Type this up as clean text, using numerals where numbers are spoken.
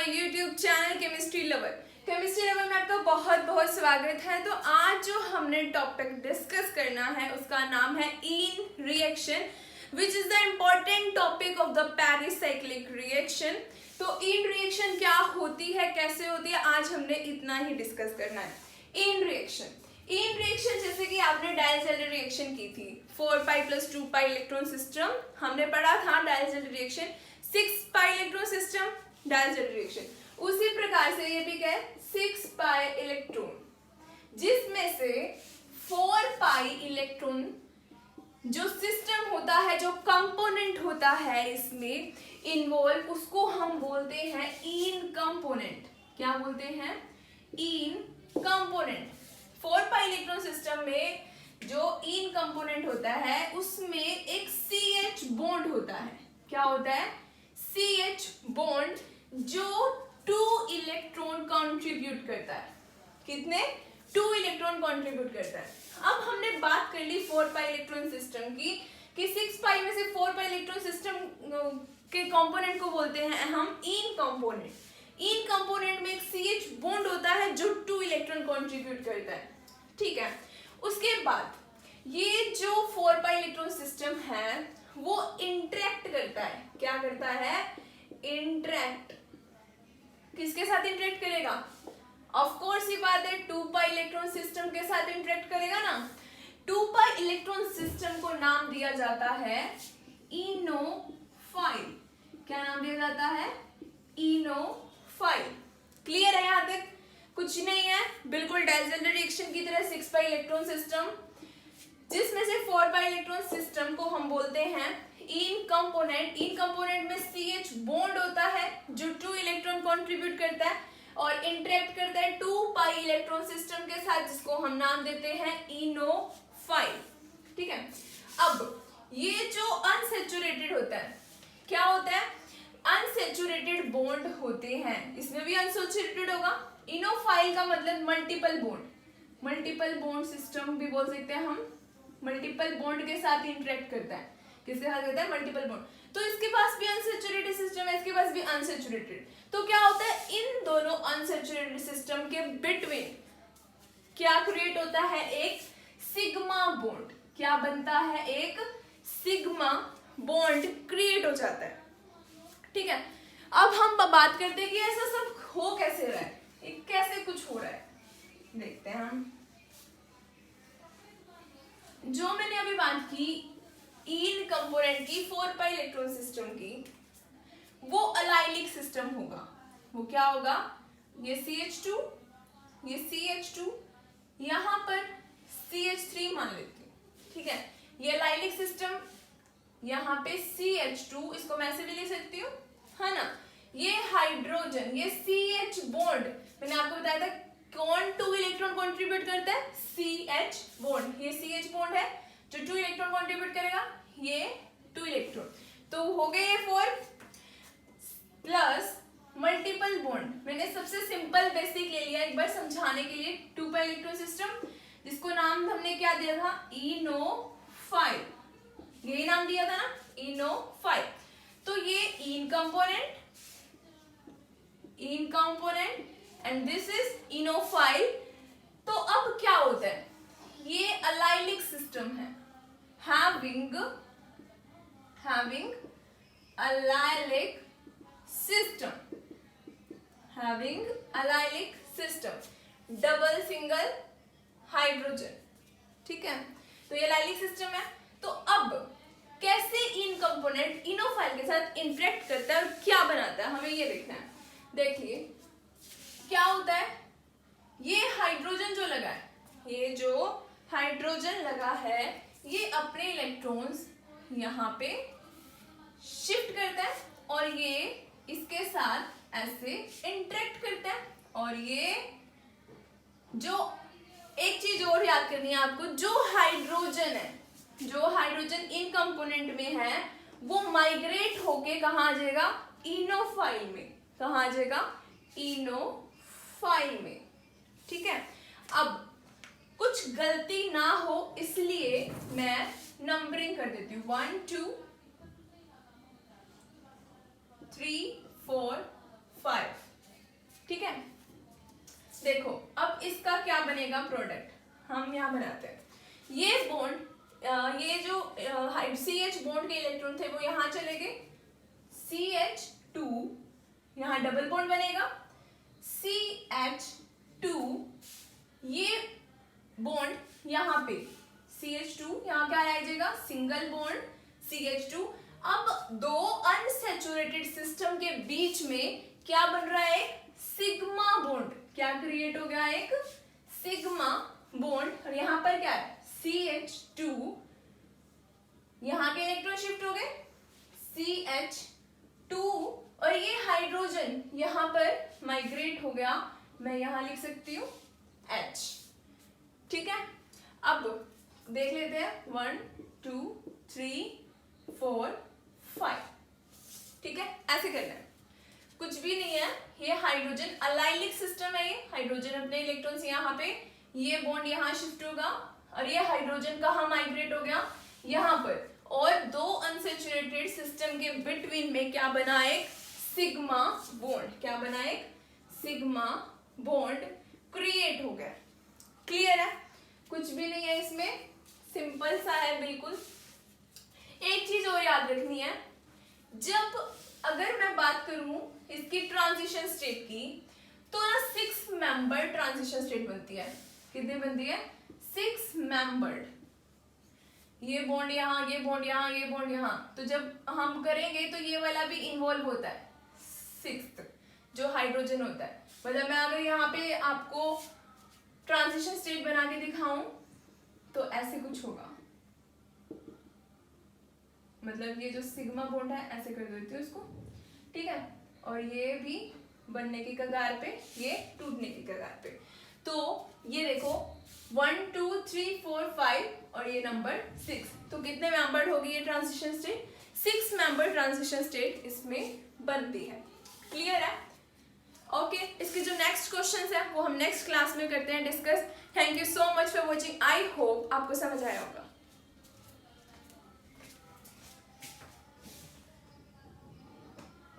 My YouTube channel chemistry lover. Chemistry lover में आपका बहुत बहुत स्वागत है। तो आज जो हमने टॉपिक डिस्कस करना है उसका नाम है ene reaction, which is the important topic of the pericyclic reaction. तो इन रिएक्शन क्या होती है, कैसे होती है, आज हमने इतना ही डिस्कस करना है। इन रिएक्शन जैसे कि आपने डायल्सेलर रिएक्शन की थी, 4 pi plus 2 pi electron system हमने पढ़ा था। Diels Alder reaction 6 pi electron system Diels Alder reaction. उसी प्रकार से ये भी क्या है, 6 पाई इलेक्ट्रॉन, जिसमें से 4 पाई इलेक्ट्रॉन जो सिस्टम होता है, जो कंपोनेंट होता है इसमें इन्वॉल्व, उसको हम बोलते हैं इन कंपोनेंट। क्या बोलते हैं? इन कंपोनेंट। 4 पाई इलेक्ट्रॉन सिस्टम में जो इन कंपोनेंट होता है उसमें एक CH बॉन्ड होता है। क्या होता है? CH बॉन्ड, जो 2 इलेक्ट्रॉन कंट्रीब्यूट करता है। कितने? 2 इलेक्ट्रॉन कंट्रीब्यूट करता है। अब हमने बात कर ली 4 पाई इलेक्ट्रॉन सिस्टम की, कि 6 पाई में से 4 पाई इलेक्ट्रॉन सिस्टम के कंपोनेंट को बोलते हैं हम इन कंपोनेंट। इन कंपोनेंट में एक CH बॉन्ड होता है जो 2 इलेक्ट्रॉन कंट्रीब्यूट करता है। ठीक है, उसके बाद ये जो 4 पाई इलेक्ट्रॉन सिस्टम है वो इंटरेक्ट करता है। क्या करता है? इंटरेक्ट। किसके साथ इंटरेक्ट करेगा? ऑफ कोर्स ये बात है, 2 पाई इलेक्ट्रॉन सिस्टम के साथ इंटरेक्ट करेगा ना। 2 पाई इलेक्ट्रॉन सिस्टम को नाम दिया जाता है इनोफाइल। क्या नाम दिया जाता है? इनोफाइल। क्लियर है यहाँ तक? कुछ नहीं है, बिल्कुल डायल्सेलर रिएक्शन की तरह 6 पाई इलेक्ट्रॉन सिस्टम, जिसमें से 4 पाई इलेक्ट्रॉन सिस्टम को हम बोलते हैं इन कंपोनेंट। इन कंपोनेंट में CH बॉन्ड होता है जो 2 इलेक्ट्रॉन कंट्रीब्यूट करता है और इंटरेक्ट करता है 2 पाई इलेक्ट्रॉन सिस्टम के साथ, जिसको हम नाम देते हैं इनोफाइल। ठीक है, अब ये जो अनसैचुरेटेड होता है, क्या होता है? अनसैचुरेटेड बॉन्ड होते हैं, इसमें भी अनसैचुरेटेड होगा। इनोफाइल का मतलब multiple bond. Multiple bond system भी बोल सकते हैं हम। मल्टीपल बॉन्ड के साथ इंटरेक्ट करता है। किसके साथ करता है? Multiple bond. तो इसके पास भी अनसैचुरेटेड सिस्टम है, इसके पास भी अनसैचुरेटेड। तो क्या होता है? इन दोनों अनसैचुरेटेड सिस्टम के बिटवीन क्या क्रिएट होता है? एक सिग्मा बॉन्ड। क्या बनता है? एक सिग्मा बॉन्ड क्रिएट हो जाता है। ठीक है, अब हम बात करते हैं कि ऐसा सब हो कैसे रहा है, कैसे कुछ हो रहा है, देखते हैं हम। जो मैंने अभी बात की इन कंपोनेंट की, 4 पाई इलेक्ट्रॉन सिस्टम की, वो अलाइलिक सिस्टम होगा। वो क्या होगा? ये CH2, ये CH2, यहां पर CH3 मान लेती हूँ। ठीक है, ये अलाइलिक सिस्टम, यहाँ पे CH2, इसको मैं ऐसे भी लिख सकती हूँ, है ना। ये हाइड्रोजन, ये CH बॉन्ड, मैंने आपको बताया था कौन 2 इलेक्ट्रॉन कंट्रीब्यूट करता है? CH bond. ये CH बॉन्ड है जो 2 इलेक्ट्रॉन कंट्रीब्यूट करेगा, ये 2 इलेक्ट्रॉन। तो हो गए ये 4 प्लस मल्टीपल बॉन्ड। मैंने सबसे सिंपल बेसिक ले लिया एक बार समझाने के लिए, 2 पाई इलेक्ट्रॉन सिस्टम, जिसको नाम हमने क्या दिया था? इनोफाइल। यही नाम दिया था ना, इनोफाइल। तो ये ene component and this is enophile. तो अब क्या होता है? ये अलाइलिक सिस्टम है, having allylic system, double single hydrogen. ठीक है, तो ये अलाइलिक सिस्टम है। तो अब कैसे इन कंपोनेंट इनोफाइल के साथ इंटरेक्ट करता है और क्या बनाता है, हमें ये देखना है। देखिए क्या होता है, ये हाइड्रोजन जो लगा है, ये जो हाइड्रोजन लगा है, ये अपने इलेक्ट्रॉन्स यहाँ पे शिफ्ट करता है और ये इसके साथ ऐसे इंटरेक्ट करता है। और ये जो एक चीज और याद करनी है आपको, जो हाइड्रोजन है, जो हाइड्रोजन इन कंपोनेंट में है, वो माइग्रेट होके कहाँ आ जाएगा? इनोफाइल में। कहाँ आ जाएगा? इनोफाइल में। ठीक है, अब कुछ गलती ना हो इसलिए मैं नंबरिंग कर देती हूँ, 1 2 3 4 5। बनेगा प्रोडक्ट, हम यहाँ बनाते हैं। ये बॉन्ड, ये जो CH बॉन्ड के इलेक्ट्रॉन थे वो यहाँ चले गए, CH2, यहाँ डबल बॉन्ड बनेगा CH2, ये बॉन्ड यहाँ पे CH2, यहाँ क्या आ जाएगा सिंगल बॉन्ड CH2। अब दो अनसैचुरेटेड सिस्टम के बीच में क्या बन रहा है, सिग्मा बॉन्ड, क्या क्रिएट हो गया, एक सिग्मा बॉन्ड। और यहाँ पर क्या है CH2, यहाँ के इलेक्ट्रॉन शिफ्ट हो गए CH2, और ये हाइड्रोजन यहाँ पर माइग्रेट हो गया, मैं यहाँ लिख सकती हूँ H। ठीक है, अब देख लेते हैं 1 2 3 4 5। ठीक है, ऐसे करना है, कुछ भी नहीं है, ये हाइड्रोजन अलाइलिक सिस्टम है, ये हाइड्रोजन अपने इलेक्ट्रॉन्स यहाँ पे, ये बॉन्ड यहाँ शिफ्ट होगा और ये हाइड्रोजन कहाँ माइग्रेट हो गया, यहाँ पर, और दो अनसैचुरेटेड सिस्टम के बिटवीन में क्या बना, एक सिग्मा बॉन्ड, क्या बना, एक सिग्मा बॉन्ड क्रिएट हो गया। क्लियर है, कुछ भी नहीं है इसमें, सिंपल सा है बिल्कुल। एक चीज और याद रखनी है, जब अगर मैं बात करूं इसकी ट्रांजिशन स्टेट की, तो ना 6 मेंबर ट्रांजिशन स्टेट बनती है। कितनी बनती है, 6 मेंबर्ड, ये बॉन्ड यहाँ, ये बॉन्ड यहाँ, ये बॉन्ड यहाँ। तो जब हम करेंगे तो ये वाला भी इन्वॉल्व होता है, 6th जो हाइड्रोजन होता है। मतलब मैं अगर यहाँ पे आपको ट्रांजिशन स्टेट बना के दिखाऊं तो ऐसे कुछ होगा, मतलब ये जो सिग्मा बॉन्ड है ऐसे कर देती हूँ इसको, ठीक है, और ये भी बनने की कगार पे, ये टूटने की कगार पे। तो ये देखो 1 2 3 4 5 और ये नंबर 6, तो कितने मेंबर होगी ये transition state, 6 member transition state इसमें बनती है। क्लियर है, ओके। इसके जो नेक्स्ट क्वेश्चंस है वो हम नेक्स्ट क्लास में करते हैं discuss. Thank you so much for watching, I hope आपको समझ आया होगा।